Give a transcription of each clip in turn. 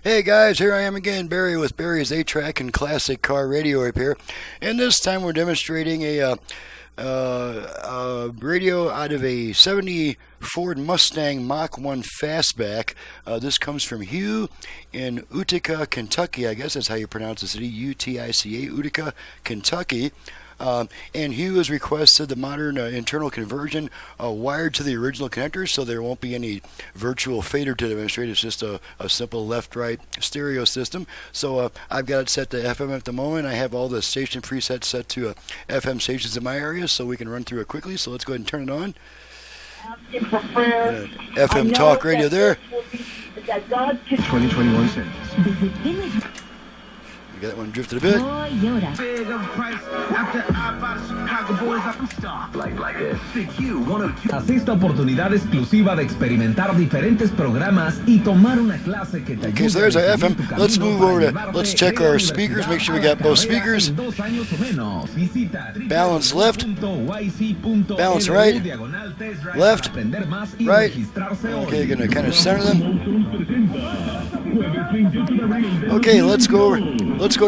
Hey guys, here I am again, Barry with Barry's 8-track and classic car radio repair. And this time we're demonstrating a radio out of a 70 Ford Mustang Mach 1 fastback. This comes from Hugh in Utica, Kentucky. I guess that's how you pronounce the city, Utica, Utica, Kentucky. And Hugh has requested the modern internal conversion wired to the original connector, so there won't be any virtual fader to demonstrate. It's just a simple left-right stereo system. So I've got it set to FM at the moment. I have all the station presets set to FM stations in my area, so we can run through it quickly. So let's go ahead and turn it on. FM talk radio there. 2021 cents. We got that one drifted a bit. Haz esta oportunidad exclusiva de experimentar diferentes programas y tomar una clase que te ayude. Okay, so there's our FM. Let's move over to, let's check our speakers, make sure we got both speakers. Balance left, balance right, left, right. Okay, gonna kind of center them. Okay, let's go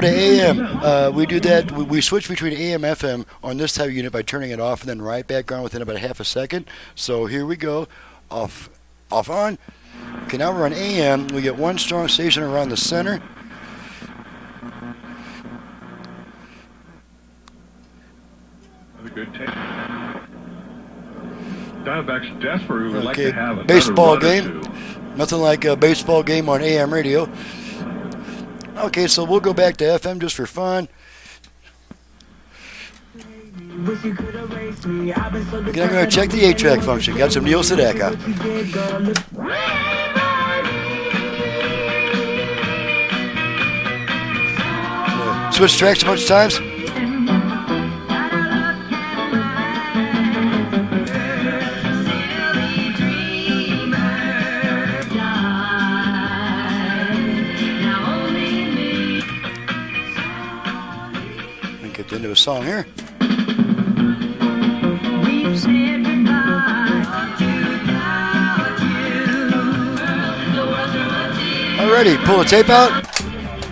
to AM. We do that. We switch between AM and FM on this type of unit by turning it off and then right back on within about a half a second. So here we go. Off, on. Okay, now we're on AM. We get one strong station around the center. Have a good take. Diamondbacks desperate. Would like to have a baseball game. Nothing like a baseball game on AM radio. Okay, so we'll go back to FM just for fun. Okay, I'm going to check the 8-track function. Got some Neil Sedaka. Switch tracks a bunch of times. Get into a song here. Alrighty, pull the tape out,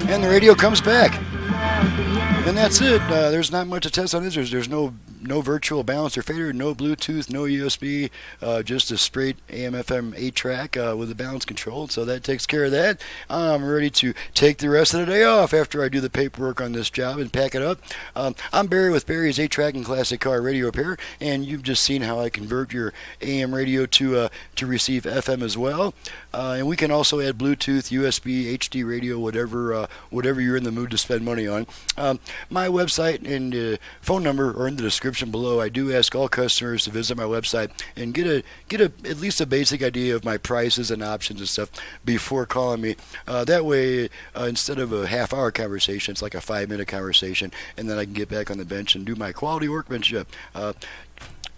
and the radio comes back. And that's it. There's not much to test on this. There's no virtual balancer fader, no Bluetooth, no USB, just a straight AM/FM 8-track with the balance control. So that takes care of that. I'm ready to take the rest of the day off after I do the paperwork on this job and pack it up. I'm Barry with Barry's 8-track and classic car radio repair, and you've just seen how I convert your AM radio to receive FM as well. And we can also add Bluetooth, USB, HD radio, whatever you're in the mood to spend money on. My website and phone number are in the description below. I do ask all customers to visit my website and get at least a basic idea of my prices and options and stuff before calling me. That way, instead of a half-hour conversation, it's like a 5-minute conversation, and then I can get back on the bench and do my quality workmanship.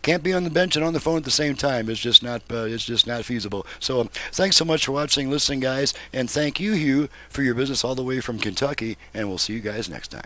Can't be on the bench and on the phone at the same time. It's just not feasible. So thanks so much for watching, listening, guys, and thank you, Hugh, for your business all the way from Kentucky, and we'll see you guys next time.